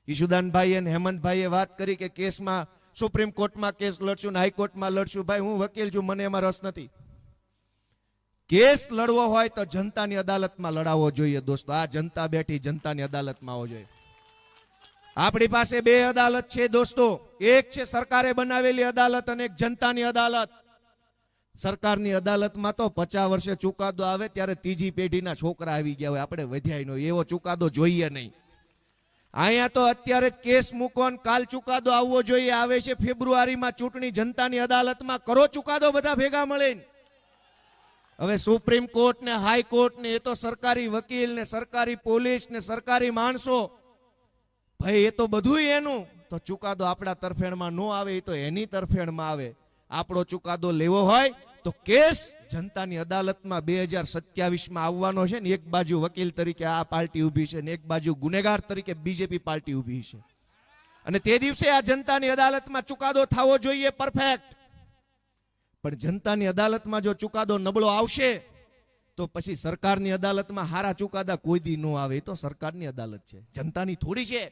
ઈશુદાનભાઈ અને હેમંતભાઈએ વાત કરી કે કેસમાં સુપ્રીમ કોર્ટમાં કેસ લડશું, હાઈકોર્ટમાં લડશું. ભાઈ, હું વકીલ છું, મને એમાં રસ નથી. કેસ લડવો હોય તો જનતાની અદાલતમાં લડાવવો જોઈએ દોસ્તો. આ જનતા બેઠી જનતાની અદાલતમાં આવવો જોઈએ. આપણી પાસે બે અદાલત છે દોસ્તો. એક છે સરકારે બનાવેલી અદાલત અને એક જનતાની અદાલત. સરકારની અદાલતમાં તો 50 વર્ષે ચુકાદો આવે ત્યારે ત્રીજી પેઢીના છોકરા આવી ગયા હોય, આપણે વધ્યાય નો એવો ચુકાદો જોઈએ નહીં. અહીંયા તો અત્યારે જ કેસ મૂકો ને કાલ ચુકાદો આવવો જોઈએ. આવે છે ફેબ્રુઆરીમાં ચૂંટણી, જનતાની અદાલતમાં કરો ચુકાદો બધા ભેગા મળીને. હવે સુપ્રીમ કોર્ટ ને હાઈકોર્ટ ને એ તો સરકારી વકીલ ને સરકારી પોલીસ ને સરકારી માણસો, ભાઈ એ તો બધું એનું. તો ચુકાદો આપણા તરફેણમાં નો આવે, એ તો એની તરફેણમાં આવે. આપણો ચુકાદો લેવો હોય તો કેસ જનતાની અદાલતમાં 2027માં આવવાનો છે ને. એક બાજુ વકીલ તરીકે આ પાર્ટી ઊભી છે ને એક બાજુ ગુનેગાર તરીકે બીજેપી પાર્ટી ઊભી છે. અને તે દિવસે આ જનતાની અદાલતમાં ચુકાદો થવો જોઈએ પરફેક્ટ. પણ જનતાની અદાલતમાં જો ચુકાદો નબળો આવશે તો પછી સરકારની અદાલતમાં હારા ચુકાદા કોઈ દી નો આવે. એ તો સરકારની અદાલત છે, જનતાની થોડી છે.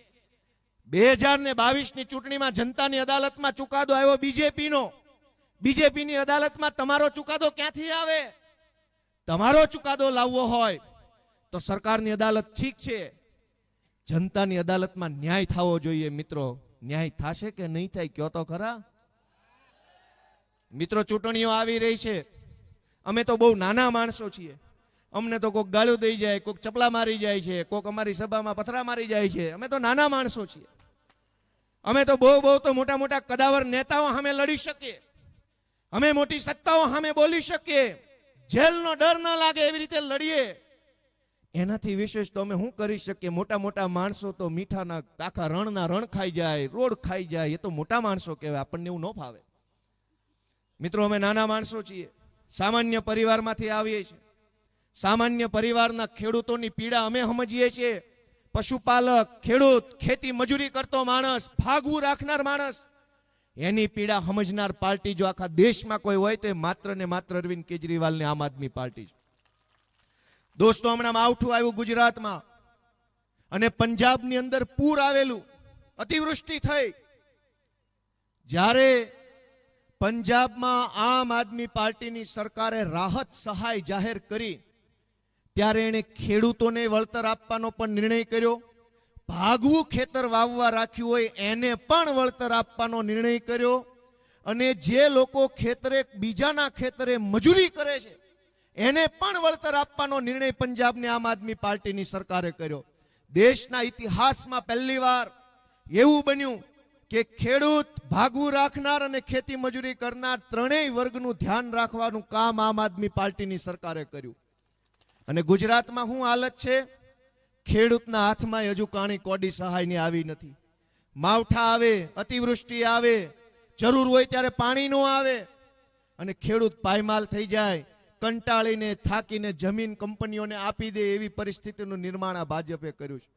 2022ની ચૂંટણીમાં જનતાની અદાલતમાં ચુકાદો આવ્યો બીજેપીનો. બીજેપીની અદાલતમાં તમારો ચુકાદો ક્યાંથી આવે? તમારો ચુકાદો લાવવો હોય તો સરકારની અદાલત ઠીક છે, જનતાની અદાલતમાં ન્યાય થવો જોઈએ. મિત્રો, ન્યાય થશે કે નહીં થાય કયો તો ખરા. મિત્રો, ચૂંટણીઓ આવી રહી છે. અમે તો બહુ નાના માણસો છીએ. અમને તો કોઈક ગાળું દઈ જાય, કોઈક ચપલા મારી જાય છે, કોઈક અમારી સભામાં પથરા મારી જાય છે. અમે તો નાના માણસો છીએ. અમે તો બહુ તો મોટા મોટા કદાવર નેતાઓ સામે લડી શકીએ, અમે મોટી સત્તાઓ સામે બોલી શકીએ, જેલનો ડર ન લાગે એવી રીતે લડીએ. એનાથી વિશેષ તો અમે શું કરી શકીએ? મોટા મોટા માણસો તો મીઠાના આખા રણના રણ ખાઈ જાય, રોડ ખાઈ જાય. એ તો મોટા માણસો કહેવાય, આપણને એવું ન ફાવે. મિત્રો, અમે નાના માણસો છીએ, સામાન્ય પરિવારમાંથી આવીએ છીએ. સામાન્ય પરિવારના ખેડૂતોની પીડા અમે સમજીએ છીએ. પશુપાલક, ખેડૂત, ખેતી મજૂરી કરતો માણસ, ભાગવું રાખનાર માણસ, એની પીડા સમજનાર પાર્ટી જો આખા દેશમાં કોઈ હોય તો એ માત્ર ને માત્ર અરવિંદ કેજરીવાલ ને આમ આદમી પાર્ટી છે. દોસ્તો, હમણાં માવઠું આવ્યું ગુજરાતમાં અને પંજાબની અંદર પૂર આવેલું, અતિવૃષ્ટિ થઈ. જ્યારે પંજાબમાં આમ આદમી પાર્ટીની સરકારે રાહત સહાય જાહેર કરી ત્યારે એને ખેડૂતોને વળતર આપવાનો પણ નિર્ણય કર્યો. ભાગવું ખેતર વાવવા રાખ્યું હોય એને પણ વળતર આપવાનો નિર્ણય કર્યો. અને જે લોકો ખેતરે બીજાના ખેતરે મજૂરી કરે છે એને પણ વળતર આપવાનો નિર્ણય પંજાબની આમ આદમી પાર્ટીની સરકારે કર્યો. દેશના ઇતિહાસમાં પહેલીવાર એવું બન્યું કે ખેડૂત, ભાગવું રાખનાર અને ખેતી મજૂરી કરનાર ત્રણેય વર્ગનું ધ્યાન રાખવાનું કામ આમ આદમી પાર્ટીની સરકારે કર્યું. અને ગુજરાતમાં શું હાલત છે? ખેડૂતના હાથમાં હજુ કાણી કોડી સહાયની આવી નથી. માવઠા આવે, અતિવૃષ્ટિ આવે, જરૂર હોય ત્યારે પાણી ન આવે અને ખેડૂત પાયમાલ થઈ જાય, કંટાળીને થાકીને જમીન કંપનીઓને આપી દે એવી પરિસ્થિતિનું નિર્માણ આ ભાજપે કર્યું છે.